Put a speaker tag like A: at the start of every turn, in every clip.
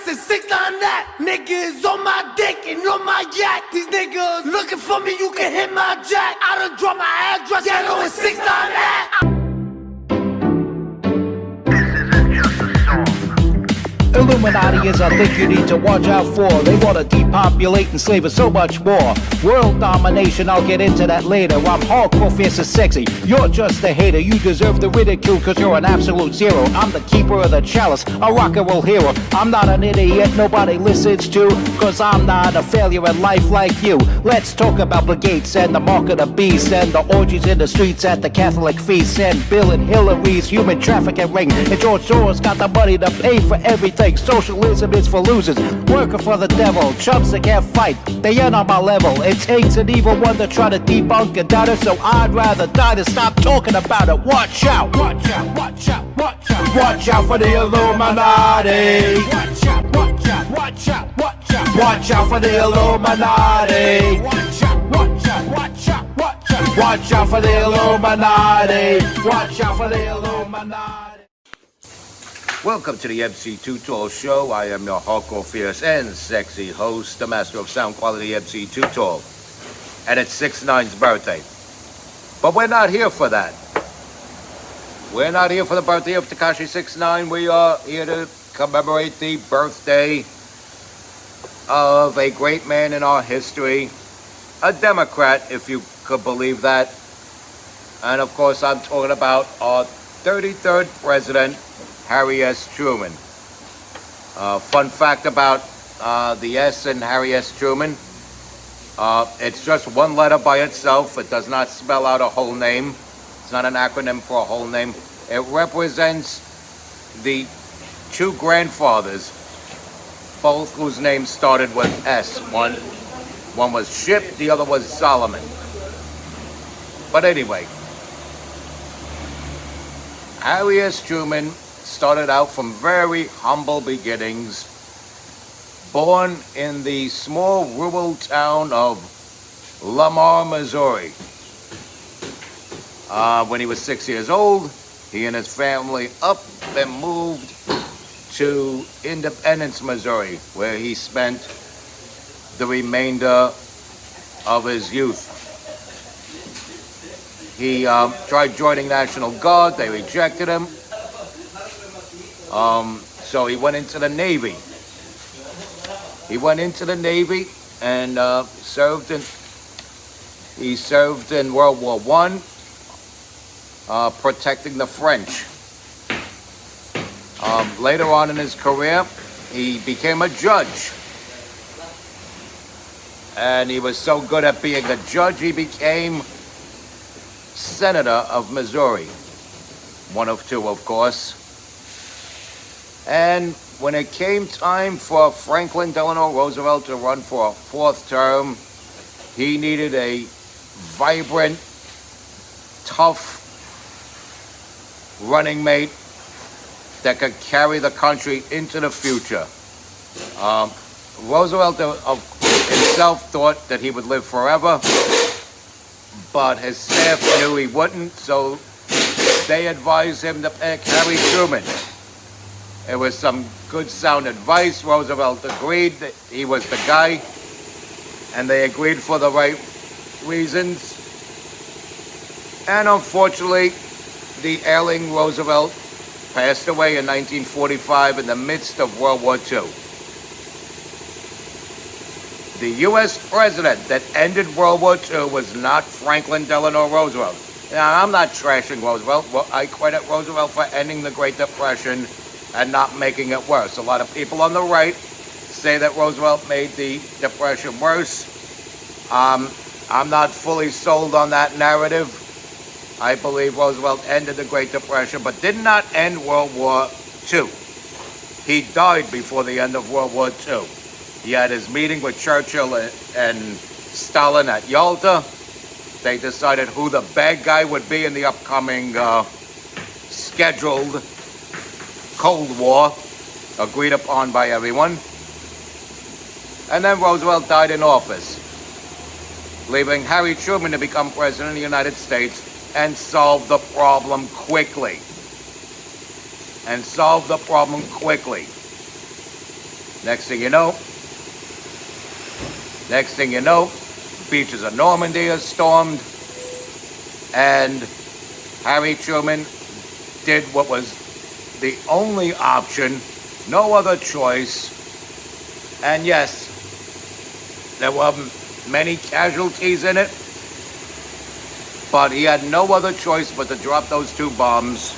A: this is 6ix9ine that. Niggas on my dick and on my yacht. These niggas looking for me, you can hit my jack. I done dropped my address, yeah, know it's 6ix9ine that.
B: Illuminati is a thing you need to watch out for. They want to depopulate and slave us so much more. World domination, I'll get into that later. I'm hardcore, fierce and sexy. You're just a hater. You deserve the ridicule cause you're an absolute zero. I'm the keeper of the chalice, a rock and roll hero. I'm not an idiot nobody listens to, cause I'm not a failure in life like you. Let's talk about Bill Gates and the mark of the beast, and the orgies in the streets at the Catholic feasts, and Bill and Hillary's human trafficking ring. And George Soros got the money to pay for everything. Socialism is for losers, working for the devil. Chumps that can't fight, they ain't on my level. It takes an evil one to try to debunk a doubter, so I'd rather die than stop talking about it. Watch out, watch out, watch out, watch out. Watch out for the Illuminati. Watch out, watch out, watch out, watch out. Watch out for the Illuminati. Watch out, watch out, watch out, watch out. Watch out for the Illuminati. Watch out for the Illuminati.
C: Welcome to the MC Too Tall Show. I am your hardcore, fierce, and sexy host, the master of sound quality, MC Too Tall. And it's 6ix9ine's birthday. But we're not here for that. We're not here for the birthday of Tekashi 6ix9ine. We are here to commemorate the birthday of a great man in our history. A Democrat, if you could believe that. And of course, I'm talking about our 33rd president, Harry S. Truman. Fun fact about the S in Harry S. Truman. It's just one letter by itself. It does not spell out a whole name. It's not an acronym for a whole name. It represents the two grandfathers, both whose names started with S. One was Ship, the other was Solomon. But anyway, Harry S. Truman started out from very humble beginnings, born in the small rural town of Lamar, Missouri. When he was 6 years old, he and his family up and moved to Independence, Missouri, where he spent the remainder of his youth. He tried joining National Guard. They rejected him. So he went into the Navy. He went into the Navy and served in World War I, protecting the French. Later on in his career, he became a judge. And he was so good at being a judge, he became Senator of Missouri. One of two, of course. And when it came time for Franklin Delano Roosevelt to run for a fourth term, he needed a vibrant, tough running mate that could carry the country into the future. Roosevelt himself thought that he would live forever, but his staff knew he wouldn't, so they advised him to pick Harry Truman. It was some good sound advice. Roosevelt agreed that he was the guy, and they agreed for the right reasons. And unfortunately, the ailing Roosevelt passed away in 1945 in the midst of World War II. The U.S. president that ended World War II was not Franklin Delano Roosevelt. Now, I'm not trashing Roosevelt. I credit Roosevelt for ending the Great Depression and not making it worse. A lot of people on the right say that Roosevelt made the Depression worse. I'm not fully sold on that narrative. I believe Roosevelt ended the Great Depression, but did not end World War II. He died before the end of World War II. He had his meeting with Churchill and Stalin at Yalta. They decided who the bad guy would be in the upcoming scheduled Cold War, agreed upon by everyone. And then Roosevelt died in office, leaving Harry Truman to become president of the United States and solve the problem quickly. Next thing you know, beaches of Normandy are stormed, and Harry Truman did what was the only option, no other choice. And yes, there were many casualties in it, but he had no other choice but to drop those 2 bombs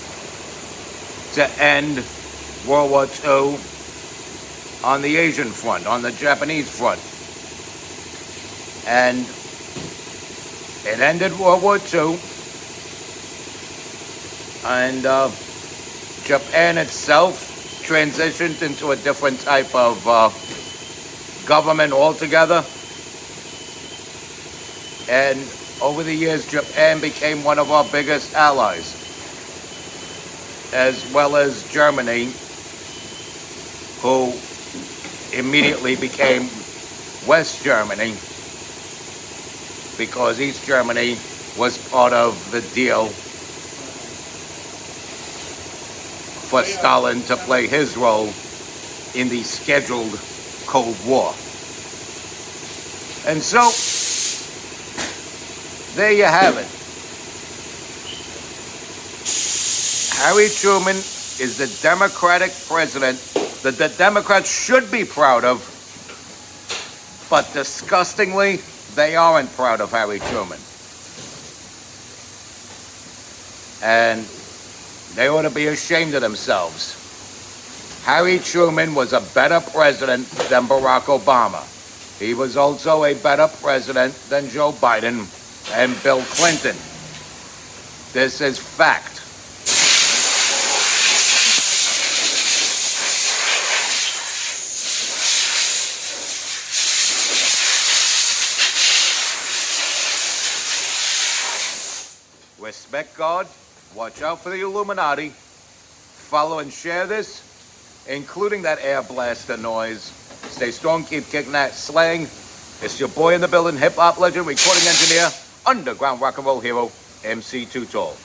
C: to end World War II on the Asian front, on the Japanese front. And it ended World War II, and Japan itself transitioned into a different type of government altogether. And over the years, Japan became one of our biggest allies, as well as Germany, who immediately became West Germany, because East Germany was part of the deal for Stalin to play his role in the scheduled Cold War. And so, there you have it. Harry Truman is the Democratic president that the Democrats should be proud of, but disgustingly, they aren't proud of Harry Truman. And they ought to be ashamed of themselves. Harry Truman was a better president than Barack Obama. He was also a better president than Joe Biden and Bill Clinton. This is fact. Respect God, watch out for the Illuminati, follow and share this, including that air blaster noise. Stay strong, keep kicking that slang. It's your boy in the building, hip-hop legend, recording engineer, underground rock and roll hero, MC Too Tall.